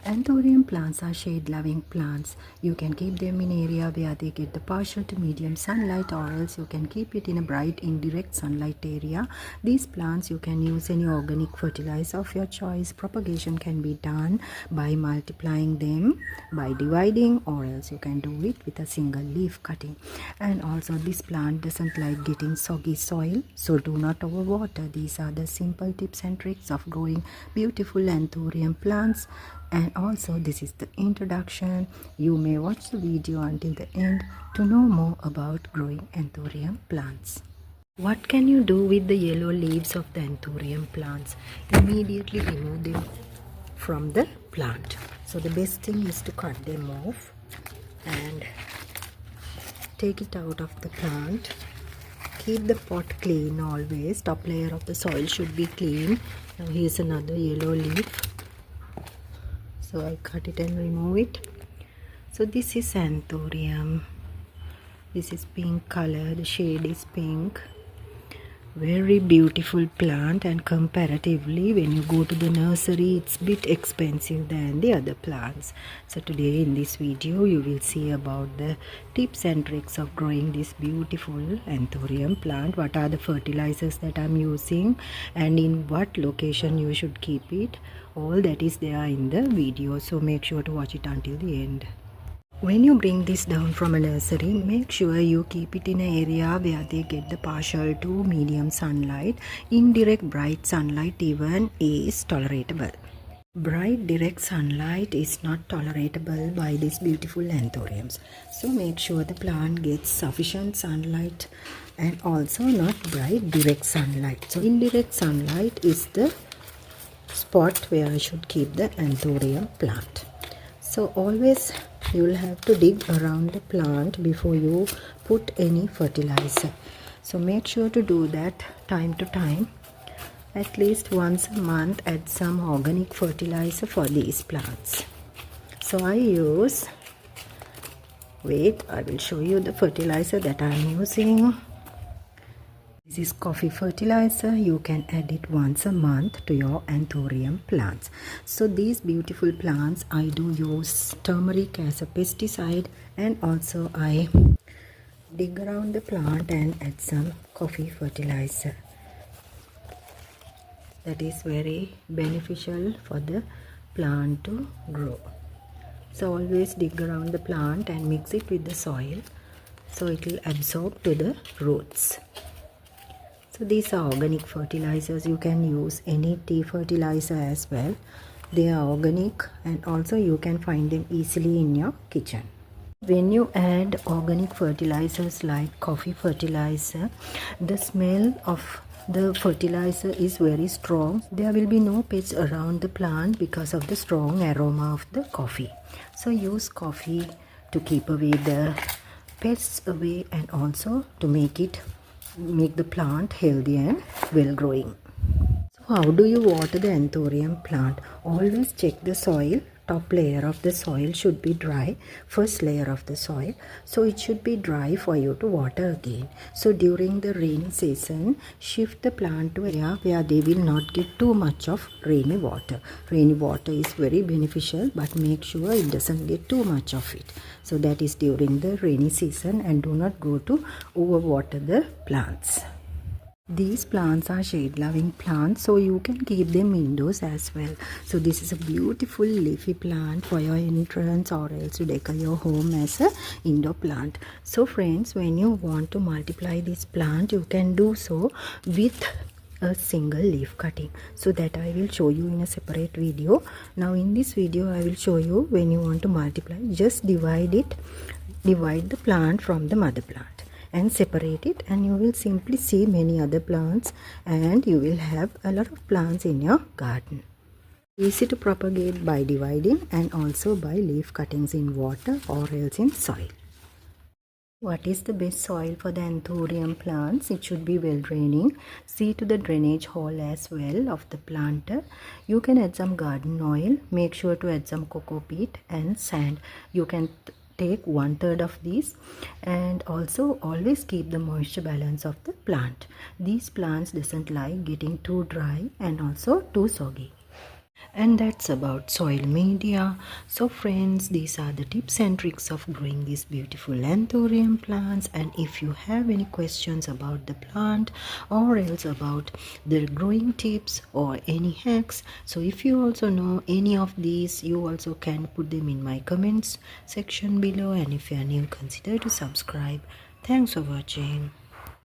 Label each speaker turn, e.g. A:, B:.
A: Anthurium plants are shade-loving plants. You can keep them in area where they get the partial to medium sunlight, or else you can keep it in a bright indirect sunlight area. These plants you can use any organic fertilizer of your choice. Propagation can be done by multiplying them, by dividing, or else you can do it with a single leaf cutting. And also this plant doesn't like getting soggy soil, so do not overwater. These are the simple tips and tricks of growing beautiful Anthurium plants. And also this is the introduction. You may watch the video until the end to know more about growing Anthurium plants. What can you do with the yellow leaves of the Anthurium plants? Immediately remove them from the plant. So the best thing is to cut them off and take it out of the plant. Keep the pot clean always. Top layer of the soil should be clean. Now here's another yellow leaf. So I cut it and remove it. So this is Anthurium. This is pink color. The shade is pink. Very beautiful plant, and comparatively when you go to the nursery it's a bit expensive than the other plants. So today in this video you will see about the tips and tricks of growing this beautiful Anthurium plant. What are the fertilizers that I'm using and in what location you should keep it. All that is there in the video, so make sure to watch it until the end. When you bring this down from a nursery, make sure you keep it in an area where they get the partial to medium sunlight. Indirect bright sunlight even is tolerable. Bright direct sunlight is not tolerable by these beautiful Anthuriums. So make sure the plant gets sufficient sunlight and also not bright direct sunlight. So indirect sunlight is the spot where I should keep the Anthurium plant. So always you will have to dig around the plant before you put any fertilizer. So make sure to do that time to time. At least once a month add some organic fertilizer for these plants. So I use, I will show you the fertilizer that I am using. This is coffee fertilizer. You can add it once a month to your Anthurium plants. So these beautiful plants I do use turmeric as a pesticide, and also I dig around the plant and add some coffee fertilizer. That is very beneficial for the plant to grow. So always dig around the plant and mix it with the soil so it will absorb to the roots. So these are organic fertilizers. You can use any tea fertilizer as well. They are organic, and also you can find them easily in your kitchen. When you add organic fertilizers like coffee fertilizer, the smell of the fertilizer is very strong. There will be no pests around the plant because of the strong aroma of the coffee. So use coffee to keep away the pests away, and also to make the plant healthy and well growing. So how do you water the Anthurium plant? Always check the soil. Top layer of the soil should be dry, first layer of the soil, so it should be dry for you to water again. So during the rainy season, shift the plant to an area where they will not get too much of rainy water. Rainy water is very beneficial, but make sure it doesn't get too much of it. So that is during the rainy season, and do not go to overwater the plants. These plants are shade-loving plants, so you can keep them indoors as well. So this is a beautiful leafy plant for your entrance, or else to decor your home as a indoor plant. So friends, when you want to multiply this plant, you can do so with a single leaf cutting. So that I will show you in a separate video. Now in this video I will show you when you want to multiply, just divide the plant from the mother plant and separate it, and you will simply see many other plants, and you will have a lot of plants in your garden. Easy to propagate by dividing, and also by leaf cuttings in water or else in soil. What is the best soil for the Anthurium plants? It should be well draining. See to the drainage hole as well of the planter. You can add some garden oil. Make sure to add some cocoa peat and sand. You can take 1/3 of these, and also always keep the moisture balance of the plant. These plants doesn't like getting too dry and also too soggy. And that's about soil media. So friends, these are the tips and tricks of growing these beautiful anthurium plants. And if you have any questions about the plant or else about the growing tips or any hacks, so if you also know any of these, you also can put them in my comments section below. And if you are new, consider to subscribe. Thanks for watching.